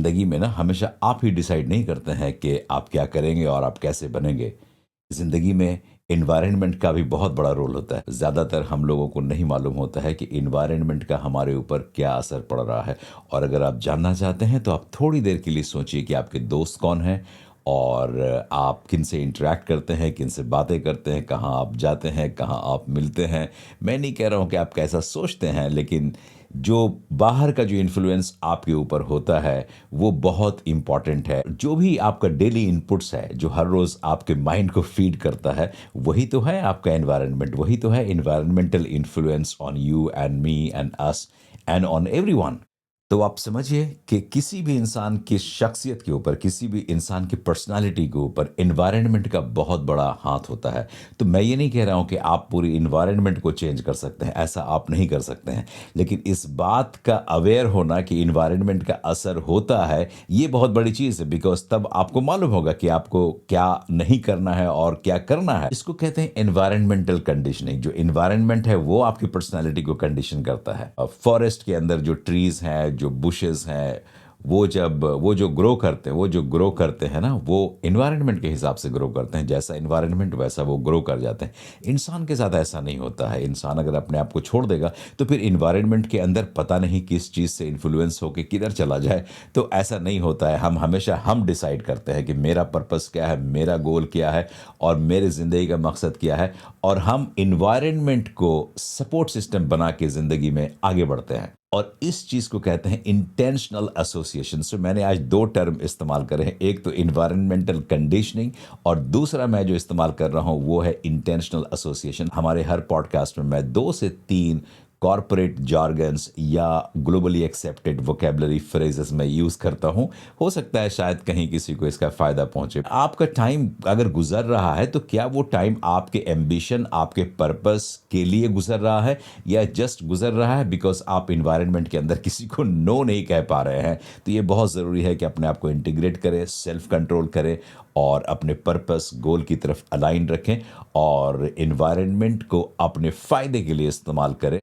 ज़िंदगी में ना हमेशा आप ही डिसाइड नहीं करते हैं कि आप क्या करेंगे और आप कैसे बनेंगे। ज़िंदगी में एनवायरनमेंट का भी बहुत बड़ा रोल होता है। ज़्यादातर हम लोगों को नहीं मालूम होता है कि एनवायरनमेंट का हमारे ऊपर क्या असर पड़ रहा है। और अगर आप जानना चाहते हैं तो आप थोड़ी देर के लिए सोचिए कि आपके दोस्त कौन हैं और आप किनसे इंटरैक्ट करते हैं, किनसे बातें करते हैं, कहाँ आप जाते हैं, कहाँ आप मिलते हैं। मैं नहीं कह रहा हूँ कि आप कैसा सोचते हैं, लेकिन जो बाहर का जो इन्फ्लुएंस आपके ऊपर होता है, वो बहुत इम्पोर्टेंट है। जो भी आपका डेली इनपुट्स है, जो हर रोज़ आपके माइंड को फ़ीड करता है, वही तो है आपका एनवायरनमेंट, वही तो है environmental influence on you and me and us and on everyone. तो आप समझिए कि किसी भी इंसान की शख्सियत के ऊपर, किसी भी इंसान की पर्सनैलिटी के ऊपर एनवायरनमेंट का बहुत बड़ा हाथ होता है। तो मैं ये नहीं कह रहा हूँ कि आप पूरी एनवायरनमेंट को चेंज कर सकते हैं, ऐसा आप नहीं कर सकते हैं। लेकिन इस बात का अवेयर होना कि एनवायरनमेंट का असर होता है, ये बहुत बड़ी चीज़ है, बिकॉज़ तब आपको मालूम होगा कि आपको क्या नहीं करना है और क्या करना है। इसको कहते हैं एनवायरनमेंटल कंडीशनिंग। जो एनवायरनमेंट है वो आपकी पर्सनैलिटी को कंडीशन करता है। फॉरेस्ट के अंदर जो ट्रीज़ हैं, जो बुशेज़ हैं, वो जो ग्रो करते हैं ना, वो एनवायरनमेंट के हिसाब से ग्रो करते हैं। जैसा एनवायरनमेंट वैसा वो ग्रो कर जाते हैं। इंसान के साथ ऐसा नहीं होता है। इंसान अगर अपने आप को छोड़ देगा तो फिर एनवायरनमेंट के अंदर पता नहीं किस चीज़ से इन्फ्लुएंस होके किधर चला जाए। तो ऐसा नहीं होता है। हम हमेशा हम डिसाइड करते हैं कि मेरा पर्पस क्या है, मेरा गोल क्या है और मेरी ज़िंदगी का मकसद क्या है, और हम एनवायरनमेंट को सपोर्ट सिस्टम बना के ज़िंदगी में आगे बढ़ते हैं। और इस चीज़ को कहते हैं इंटेंशनल एसोसिएशन। सो मैंने आज 2 टर्म इस्तेमाल करे हैं। एक तो एनवायरनमेंटल कंडीशनिंग और दूसरा मैं जो इस्तेमाल कर रहा हूँ वो है इंटेंशनल एसोसिएशन। हमारे हर पॉडकास्ट में मैं 2 से 3 कॉर्पोरेट जार्गन्स या ग्लोबली एक्सेप्टेड वोकेबलरी फ्रेजेस में यूज़ करता हूँ। हो सकता है शायद कहीं किसी को इसका फ़ायदा पहुँचे। आपका टाइम अगर गुज़र रहा है तो क्या वो टाइम आपके एम्बिशन, आपके पर्पस के लिए गुज़र रहा है, या जस्ट गुज़र रहा है बिकॉज़ आप एनवायरनमेंट के अंदर किसी को नो नहीं कह पा रहे हैं। तो ये बहुत ज़रूरी है कि अपने आप को इंटीग्रेट करें, सेल्फ कंट्रोल करें और अपने पर्पस, गोल की तरफ अलाइन रखें और एनवायरनमेंट को अपने फ़ायदे के लिए इस्तेमाल करें।